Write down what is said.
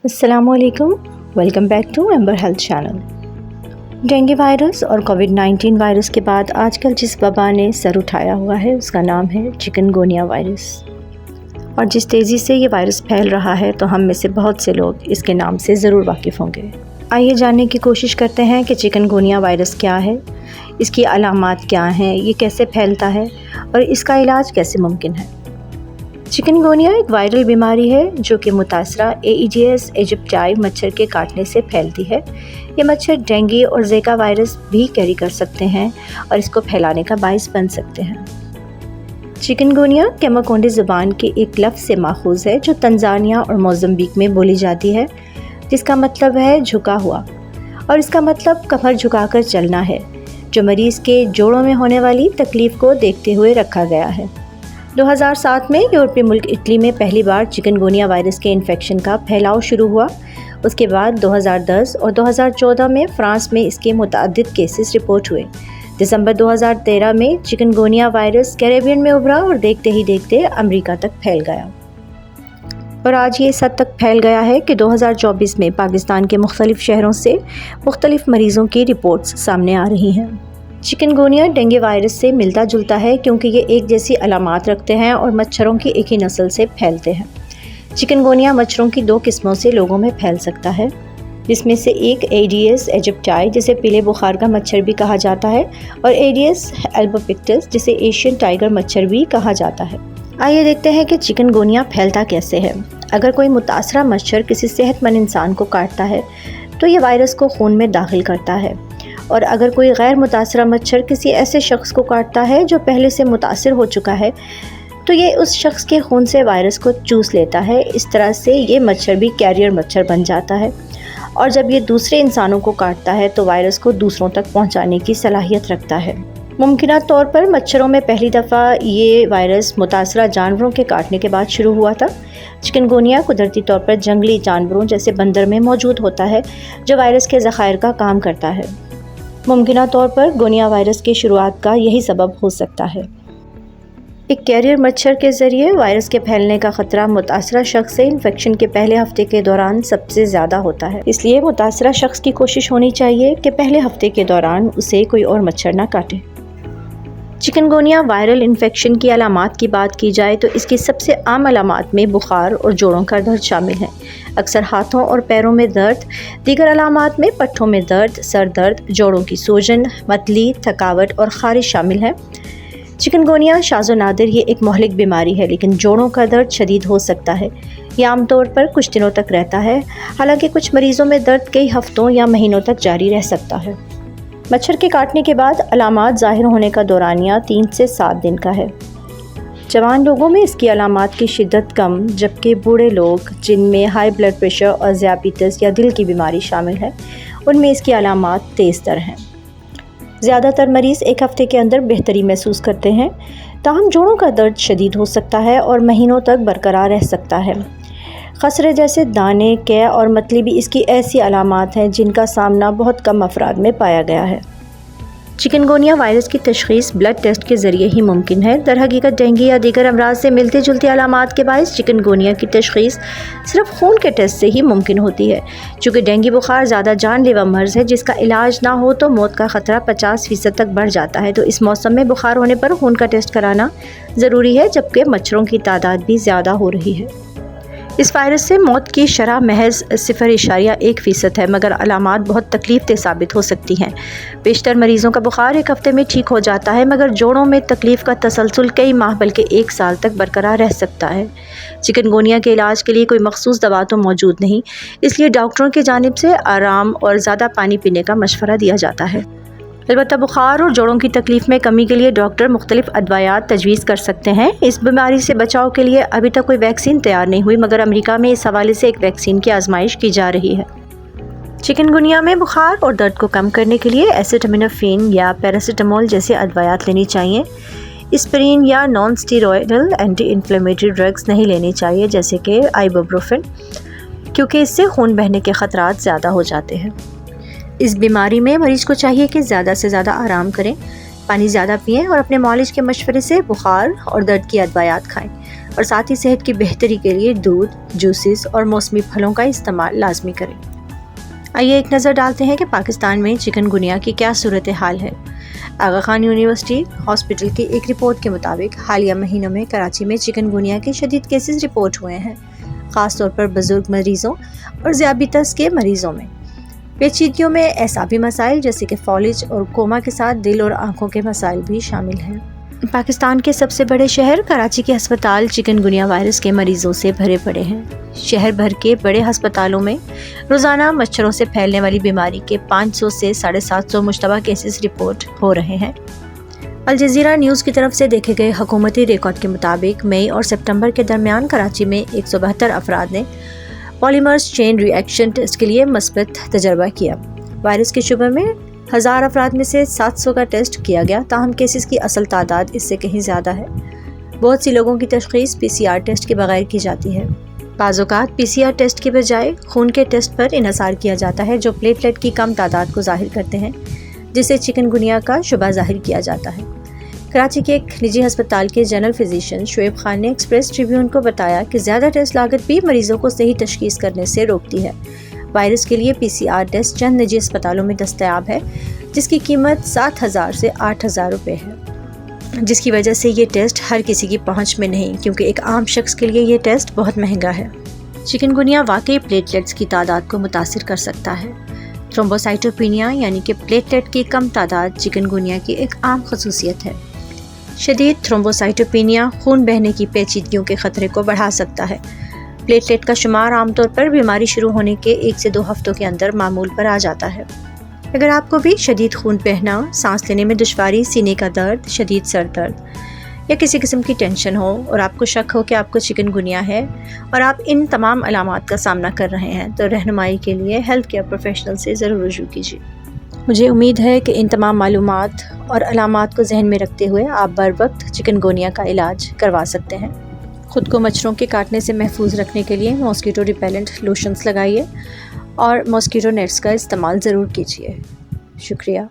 السلام علیکم، welcome back to Ember health channel. Dengue virus اور کووڈ-19 وائرس کے بعد آج کل جس وبا نے سر اٹھایا ہوا ہے اس کا نام ہے چکن گونیا وائرس، اور جس تیزی سے یہ وائرس پھیل رہا ہے تو ہم میں سے بہت سے لوگ اس کے نام سے ضرور واقف ہوں گے۔ آئیے جاننے کی کوشش کرتے ہیں کہ چکن گونیا وائرس کیا ہے، اس کی علامات کیا ہیں، یہ کیسے پھیلتا ہے اور اس کا علاج کیسے ممکن ہے۔ چکن گونیا ایک وائرل بیماری ہے جو کہ متاثرہ ایڈیس ایجپٹائی مچھر کے کاٹنے سے پھیلتی ہے۔ یہ مچھر ڈینگی اور زیکا وائرس بھی کیری کر سکتے ہیں اور اس کو پھیلانے کا باعث بن سکتے ہیں۔ چکن گونیا کیماکونڈی زبان کے ایک لفظ سے ماخوذ ہے جو تنزانیہ اور موزمبیق میں بولی جاتی ہے، جس کا مطلب ہے جھکا ہوا، اور اس کا مطلب کمر جھکا کر چلنا ہے، جو مریض کے جوڑوں میں ہونے والی تکلیف کو دیکھتے ہوئے رکھا گیا ہے۔ 2007 میں یورپی ملک اٹلی میں پہلی بار چکن گونیا وائرس کے انفیکشن کا پھیلاؤ شروع ہوا۔ اس کے بعد 2010 اور 2014 میں فرانس میں اس کے متعدد کیسز رپورٹ ہوئے۔ دسمبر 2013 میں چکن گونیا وائرس کیریبین میں ابھرا اور دیکھتے ہی دیکھتے امریکہ تک پھیل گیا، اور آج یہ اس حد تک پھیل گیا ہے کہ 2024 میں پاکستان کے مختلف شہروں سے مختلف مریضوں کی رپورٹس سامنے آ رہی ہیں۔ چکن گونیا ڈینگی وائرس سے ملتا جلتا ہے کیونکہ یہ ایک جیسی علامات رکھتے ہیں اور مچھروں کی ایک ہی نسل سے پھیلتے ہیں۔ چکن گونیا مچھروں کی 2 قسموں سے لوگوں میں پھیل سکتا ہے، جس میں سے ایک ایڈیس ایجپٹائی جسے پیلے بخار کا مچھر بھی کہا جاتا ہے، اور ایڈیس البوپکٹس جسے ایشین ٹائیگر مچھر بھی کہا جاتا ہے۔ آئیے دیکھتے ہیں کہ چکن گونیا پھیلتا کیسے ہے۔ اگر کوئی متاثرہ مچھر کسی صحت مند انسان کو کاٹتا ہے تو یہ وائرس کو خون میں داخل کرتا ہے، اور اگر کوئی غیر متاثرہ مچھر کسی ایسے شخص کو کاٹتا ہے جو پہلے سے متاثر ہو چکا ہے تو یہ اس شخص کے خون سے وائرس کو چوس لیتا ہے۔ اس طرح سے یہ مچھر بھی کیریئر مچھر بن جاتا ہے، اور جب یہ دوسرے انسانوں کو کاٹتا ہے تو وائرس کو دوسروں تک پہنچانے کی صلاحیت رکھتا ہے۔ ممکنہ طور پر مچھروں میں پہلی دفعہ یہ وائرس متاثرہ جانوروں کے کاٹنے کے بعد شروع ہوا تھا۔ چکن گونیا قدرتی طور پر جنگلی جانوروں جیسے بندر میں موجود ہوتا ہے جو وائرس کے ذخائر کا کام کرتا ہے۔ ممکنہ طور پر گونیا وائرس کی شروعات کا یہی سبب ہو سکتا ہے۔ ایک کیریئر مچھر کے ذریعے وائرس کے پھیلنے کا خطرہ متاثرہ شخص سے انفیکشن کے پہلے ہفتے کے دوران سب سے زیادہ ہوتا ہے، اس لیے متاثرہ شخص کی کوشش ہونی چاہیے کہ پہلے ہفتے کے دوران اسے کوئی اور مچھر نہ کاٹے۔ چکن گونیا وائرل انفیکشن کی علامات کی بات کی جائے تو اس کی سب سے عام علامات میں بخار اور جوڑوں کا درد شامل ہیں۔ اکثر ہاتھوں اور پیروں میں درد، دیگر علامات میں پٹھوں میں درد، سر درد، جوڑوں کی سوجن، متلی، تھکاوٹ اور خارش شامل ہیں۔ چکن گونیا شاذ و نادر یہ ایک مہلک بیماری ہے، لیکن جوڑوں کا درد شدید ہو سکتا ہے۔ یہ عام طور پر کچھ دنوں تک رہتا ہے، حالانکہ کچھ مریضوں میں درد کئی ہفتوں یا مہینوں تک جاری رہ سکتا ہے۔ مچھر کے کاٹنے کے بعد علامات ظاہر ہونے کا دورانیہ 3 سے 7 دن کا ہے۔ جوان لوگوں میں اس کی علامات کی شدت کم، جبکہ بوڑھے لوگ جن میں ہائی بلڈ پریشر اور ذیابیطس یا دل کی بیماری شامل ہے ان میں اس کی علامات تیز تر ہیں۔ زیادہ تر مریض 1 ہفتے کے اندر بہتری محسوس کرتے ہیں، تاہم جوڑوں کا درد شدید ہو سکتا ہے اور مہینوں تک برقرار رہ سکتا ہے۔ خسرے جیسے دانے، قے اور متلی بھی اس کی ایسی علامات ہیں جن کا سامنا بہت کم افراد میں پایا گیا ہے۔ چکن گونیا وائرس کی تشخیص بلڈ ٹیسٹ کے ذریعے ہی ممکن ہے۔ در حقیقت ڈینگی یا دیگر امراض سے ملتی جلتی علامات کے باعث چکن گونیا کی تشخیص صرف خون کے ٹیسٹ سے ہی ممکن ہوتی ہے۔ چونکہ ڈینگی بخار زیادہ جان لیوا مرض ہے جس کا علاج نہ ہو تو موت کا خطرہ 50% تک بڑھ جاتا ہے، تو اس موسم میں بخار ہونے پر خون کا ٹیسٹ کرانا ضروری ہے، جبکہ مچھروں کی تعداد بھی زیادہ ہو رہی ہے۔ اس وائرس سے موت کی شرح محض 0.1% ہے، مگر علامات بہت تکلیف دہ ثابت ہو سکتی ہیں۔ بیشتر مریضوں کا بخار 1 ہفتے میں ٹھیک ہو جاتا ہے، مگر جوڑوں میں تکلیف کا تسلسل کئی ماہ بلکہ 1 سال تک برقرار رہ سکتا ہے۔ چکن گونیا کے علاج کے لیے کوئی مخصوص دوا تو موجود نہیں، اس لیے ڈاکٹروں کی جانب سے آرام اور زیادہ پانی پینے کا مشورہ دیا جاتا ہے۔ البتہ بخار اور جوڑوں کی تکلیف میں کمی کے لیے ڈاکٹر مختلف ادویات تجویز کر سکتے ہیں۔ اس بیماری سے بچاؤ کے لیے ابھی تک کوئی ویکسین تیار نہیں ہوئی، مگر امریکہ میں اس حوالے سے ایک ویکسین کی آزمائش کی جا رہی ہے۔ چکن گونیا میں بخار اور درد کو کم کرنے کے لیے ایسیٹامینوفین یا پیراسیٹامول جیسے ادویات لینی چاہیے۔ اسپرین یا نان اسٹیرائڈل اینٹی انفلیمیٹری ڈرگز نہیں لینی چاہیے، جیسے کہ آئیبوپروفین، کیونکہ اس سے خون بہنے کے خطرات زیادہ ہو جاتے ہیں۔ اس بیماری میں مریض کو چاہیے کہ زیادہ سے زیادہ آرام کریں، پانی زیادہ پئیں اور اپنے معالج کے مشورے سے بخار اور درد کی ادویات کھائیں۔ اور ساتھ ہی صحت کی بہتری کے لیے دودھ، جوسز اور موسمی پھلوں کا استعمال لازمی کریں۔ آئیے ایک نظر ڈالتے ہیں کہ پاکستان میں چکن گونیا کی کیا صورتحال ہے۔ آغا خان یونیورسٹی ہاسپٹل کی ایک رپورٹ کے مطابق حالیہ مہینوں میں کراچی میں چکن گونیا کے شدید کیسز رپورٹ ہوئے ہیں، خاص طور پر بزرگ مریضوں اور ذیابیطس کے مریضوں میں۔ پیچیدگیوں میں اعصابی مسائل جیسے کہ فالج اور کوما کے ساتھ دل اور آنکھوں کے مسائل بھی شامل ہیں۔ پاکستان کے سب سے بڑے شہر کراچی کے ہسپتال چکن گونیا وائرس کے مریضوں سے بھرے پڑے ہیں۔ شہر بھر کے بڑے ہسپتالوں میں روزانہ مچھروں سے پھیلنے والی بیماری کے 500 سے 750 مشتبہ کیسز رپورٹ ہو رہے ہیں۔ الجزیرہ نیوز کی طرف سے دیکھے گئے حکومتی ریکارڈ کے مطابق مئی اور سپتمبر کے درمیان کراچی میں 172 افراد نے پالیمرز چین ری ایکشن ٹیسٹ کے لیے مثبت تجربہ کیا۔ وائرس کے شبہ میں 1000 افراد میں سے 700 کا ٹیسٹ کیا گیا، تاہم کیسز کی اصل تعداد اس سے کہیں زیادہ ہے۔ بہت سی لوگوں کی تشخیص PCR ٹیسٹ کے بغیر کی جاتی ہے۔ بعض اوقات PCR ٹیسٹ کے بجائے خون کے ٹیسٹ پر انحصار کیا جاتا ہے جو پلیٹلیٹ کی کم تعداد کو ظاہر کرتے ہیں، جسے چکن گونیا کا شبہ ظاہر کیا جاتا ہے۔ کراچی کے ایک نجی ہسپتال کے جنرل فزیشین شعیب خان نے ایکسپریس ٹریبیون کو بتایا کہ زیادہ ٹیسٹ لاگت بھی مریضوں کو صحیح تشخیص کرنے سے روکتی ہے۔ وائرس کے لیے PCR ٹیسٹ چند نجی اسپتالوں میں دستیاب ہے، جس کی قیمت 7000 سے 8000 روپے ہے، جس کی وجہ سے یہ ٹیسٹ ہر کسی کی پہنچ میں نہیں، کیونکہ ایک عام شخص کے لیے یہ ٹیسٹ بہت مہنگا ہے۔ چکن گونیا واقعی پلیٹلیٹس کی تعداد کو متاثر کر سکتا ہے۔ تھرومبوسائٹوپینیا یعنی کہ پلیٹلیٹ کی کم تعداد چکن گونیا کی ایک عام خصوصیت ہے۔ شدید تھرومبوسائٹوپینیا خون بہنے کی پیچیدگیوں کے خطرے کو بڑھا سکتا ہے۔ پلیٹلیٹ کا شمار عام طور پر بیماری شروع ہونے کے 1 سے 2 ہفتوں کے اندر معمول پر آ جاتا ہے۔ اگر آپ کو بھی شدید خون بہنا، سانس لینے میں دشواری، سینے کا درد، شدید سر درد یا کسی قسم کی ٹینشن ہو اور آپ کو شک ہو کہ آپ کو چکن گونیا ہے اور آپ ان تمام علامات کا سامنا کر رہے ہیں، تو رہنمائی کے لیے ہیلتھ کیئر پروفیشنل سے ضرور رجوع کیجیے۔ مجھے امید ہے کہ ان تمام معلومات اور علامات کو ذہن میں رکھتے ہوئے آپ بر وقت چکن گونیا کا علاج کروا سکتے ہیں۔ خود کو مچھروں کے کاٹنے سے محفوظ رکھنے کے لیے ماسکیٹو ریپیلنٹ لوشنز لگائیے اور ماسکیٹو نیٹس کا استعمال ضرور کیجیے۔ شکریہ۔